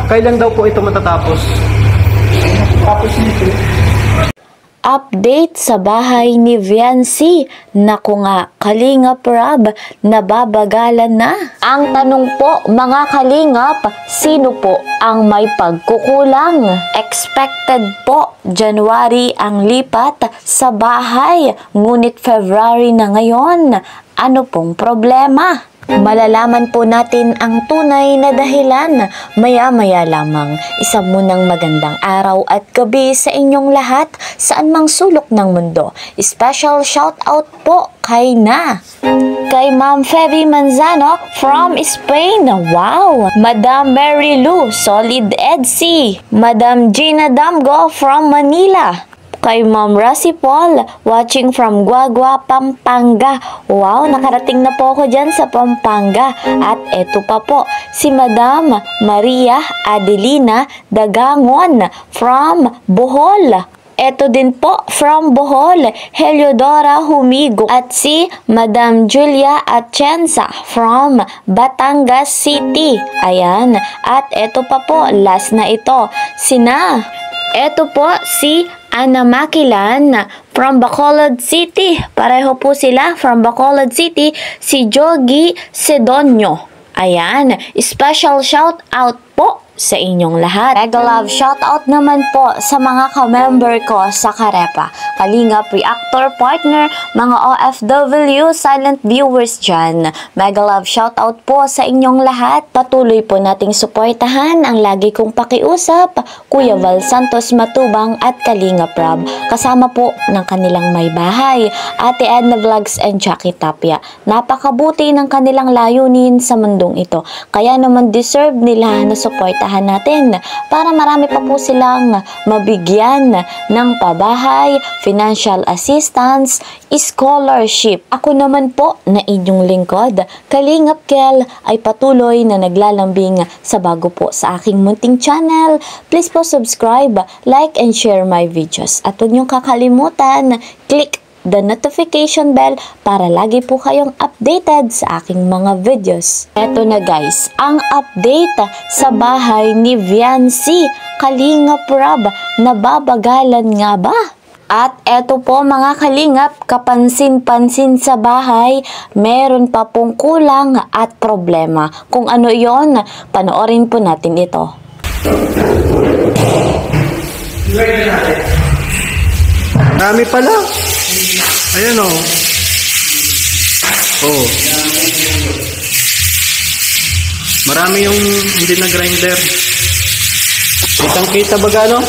Kailan daw po ito matatapos? Tapos nito. Update sa bahay ni Viancy. Naku nga, Kalingap Rob, nababagalan na. Ang tanong po, mga Kalingap, sino po ang may pagkukulang? Expected po, January ang lipat sa bahay. Ngunit February na ngayon. Ano pong problema? Malalaman po natin ang tunay na dahilan maya-maya lamang. Isa munang magandang araw at gabi sa inyong lahat saan mang sulok ng mundo. Special shout out po kay Ma'am Feby Manzano from Spain. Wow! Madam Mary Lou, Solid Edsy. Madam Gina Damgo from Manila. Kay Ma'am Rosie Paul, watching from Guagua, Pampanga. Wow, nakarating na po ako dyan sa Pampanga. At eto pa po, si Madam Maria Adelina Dagangon from Bohol. Eto din po from Bohol, Heliodora Humigo. At si Madam Julia Atienza from Batangas City. Ayan. At eto pa po, last na ito. Eto po si Ana Makilan from Bacolod City. Pareho po sila from Bacolod City. Si Jogi Sedonyo. Ayan. Special shout out po sa inyong lahat. Mega love shoutout naman po sa mga ka-member ko sa Karepa, Kalingap Reactor Partner, mga OFW, silent viewers dyan. Mega love shoutout po sa inyong lahat. Patuloy po nating suportahan ang lagi kong pakiusap, Kuya Val Santos Matubang at Kalingap Rob. Kasama po ng kanilang may bahay, Ate Edna Vlogs and Jackie Tapia. Napakabuti ng kanilang layunin sa mundong ito. Kaya naman deserve nila na suportahan natin para marami pa po silang mabigyan ng pabahay, financial assistance, scholarship. Ako naman po na inyong lingkod, Kalingap Kel, ay patuloy na naglalambing sa bago po sa aking munting channel. Please po subscribe, like, and share my videos. At huwag niyong kakalimutan, click the notification bell para lagi po kayong updated sa aking mga videos. Eto na guys, ang update sa bahay ni Viancy. Kalingap Rob, nababagalan nga ba? At eto po mga Kalingap, kapansin-pansin sa bahay, meron pa pong kulang at problema. Kung ano yon, panoorin po natin ito. Dami pala. Ayan o. Oh. Marami yung hindi na grinder. Kitang-kita ba gano?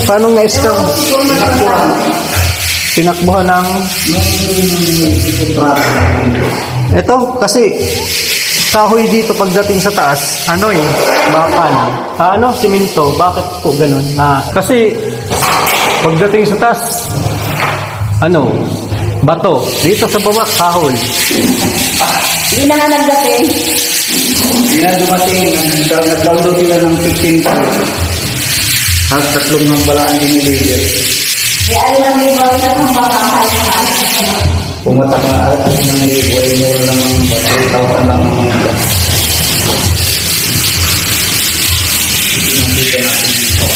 Paano na-stop? Tinakbuhan ng... Ito, kasi kahoy dito pagdating sa taas, bakal. Simento. Bakit po ganun? Kasi pagdating sa taas, bato. Dito sa baba, kahoy. Hindi na nga nagdating. Hindi na dumating. Nag-download sila ng 15 pounds. At tatlong ng balaan din nililiit. Kaya alam mo ba sa kung makakal ka? Pumatak na at ng nililiit. Ay mura naman ba? 3,000 lang naman ba? Nakita natin dito.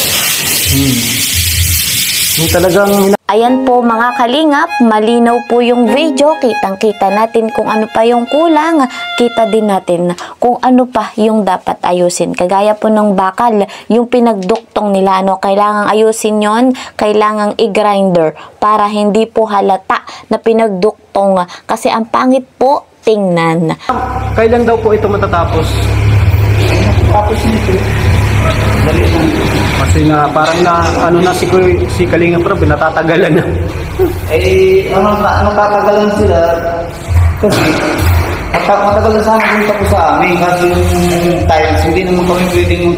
Yung talagang... Ayan po mga Kalingap, malinaw po yung video, kitang-kita natin kung ano pa yung kulang, kita din natin kung ano pa yung dapat ayusin. Kagaya po ng bakal, yung pinagduktong nila, kailangang ayusin yon, kailangang i-grinder para hindi po halata na pinagduktong kasi ang pangit po tingnan. Kailan daw po ito matatapos? Tapos nito. Kasi parang si Kalingap Rob, natatagalan na. Tatagalan sila. Kasi, matagalan sana kung tapos sa amin. Kasi yung tiles, hindi naman kami pwedeng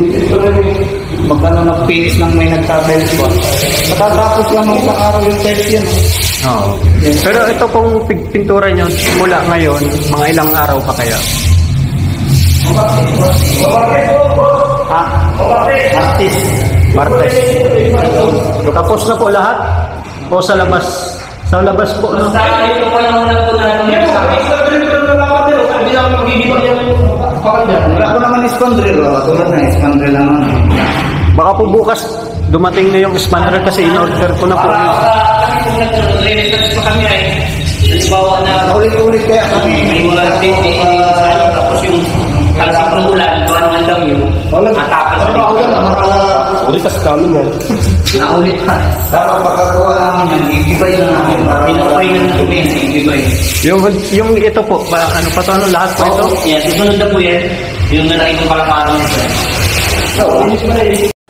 nag-finish ng may nagtabiles pa. Matatapos lang ng isang araw yung tiles yan. Oo. Yes. Pero ito pong pintura nyo, mula ngayon, mga ilang araw pa kaya? Martes. Tapos na po lahat? O sa labas? Sa labas po, no? Sa akin, ito pa naman lang po natin. Wala ko naman spandrel. Tulad na, spandrel naman. Baka po bukas dumating na yung spanner kasi in-order ko na po. Kami kung nag-renegat pa kami ay halimbawa na ulit-ulit kaya kami may mga date tapos yung kalsang umulan, doon ang lang yun. Matapas na yun. Ulit sa kami mo. Naulit pa. Dapat pagkagawa namin yan, igibay na namin. Pinapay na namin, igibay. Yung ito po, ano pa to, ano, lahat po ito? Yan, susunod na po yan. Yung nalaki kong palaparan nito.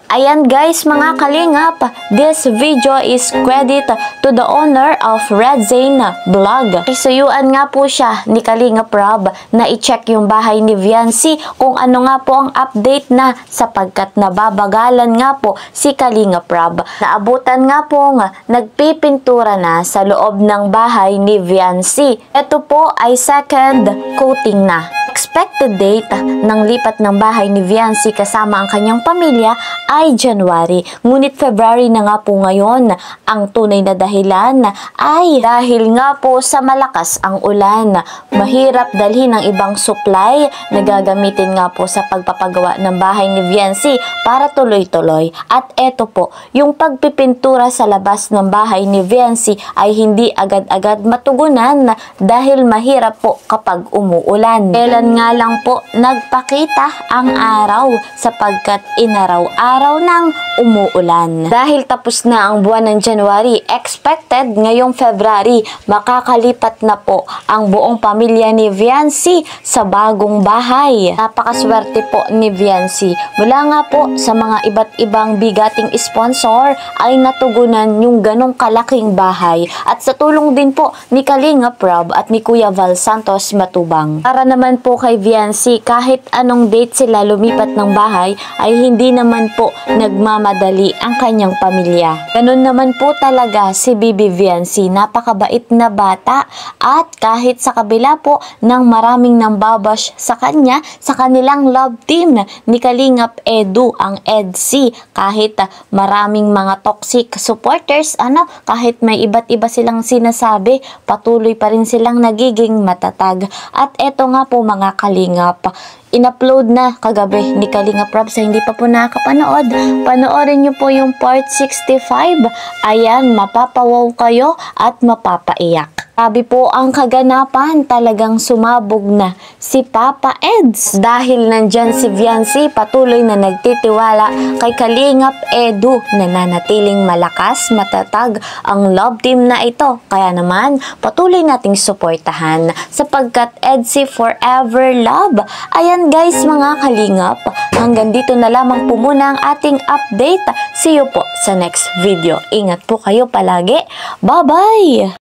Ayan guys mga kalingap, this video is credit to the owner of Red Zane Vlog. Isuyuan nga po siya ni Kalingap Rob na i-check yung bahay ni Viancy kung ano nga po ang update na sapagkat nababagalan nga po si Kalingap Rob. Naabutan nga po nga nagpipintura na sa loob ng bahay ni Viancy. Ito po ay second coating na. Expected date ng lipat ng bahay ni Viancy kasama ang kanyang pamilya ay January. Ngunit February na nga po ngayon. Ang tunay na dahilan ay dahil nga po sa malakas ang ulan. Mahirap dalhin ng ibang supply na gagamitin nga po sa pagpapagawa ng bahay ni Viancy para tuloy-tuloy. At eto po, yung pagpipintura sa labas ng bahay ni Viancy ay hindi agad-agad matugunan dahil mahirap po kapag umuulan. Kailan nga lang po nagpakita ang araw sapagkat inaraw-araw ng umuulan. Dahil tapos na ang buwan ng January, expected ngayong February makakalipat na po ang buong pamilya ni Viancy sa bagong bahay. Napakaswerte po ni Viancy. Mula nga po sa mga iba't ibang bigating sponsor ay natugunan yung ganong kalaking bahay at sa tulong din po ni Kalingap Rob at ni Kuya Val Santos Matubang. Para naman po kay Viancy, kahit anong date sila lumipat ng bahay ay hindi naman po nagmamadali ang kanyang pamilya. Ganun naman po talaga si Bibi Viancy, napakabait na bata at kahit sa kabila po ng maraming nambabash sa kanya, sa kanilang love team ni Kalingap Edu, ang EDC, kahit maraming mga toxic supporters, kahit may iba't iba silang sinasabi, patuloy pa rin silang nagiging matatag. At eto nga po mga Kalingap, in-upload na kagabi ni Kalingap Rob. Sa hindi pa po nakakapanood, panoorin nyo po yung part 65. Ayan, mapapawaw kayo at mapapaiyak. Sabi po ang kaganapan, talagang sumabog na si Papa Eds. Dahil nandyan si Viancy, patuloy na nagtitiwala kay Kalingap Edu, nananatiling malakas, matatag ang love team na ito. Kaya naman, patuloy nating suportahan sapagkat Edsy forever love. Ayan guys mga Kalingap, hanggang dito na lamang po muna ang ating update. See you po sa next video. Ingat po kayo palagi. Bye-bye!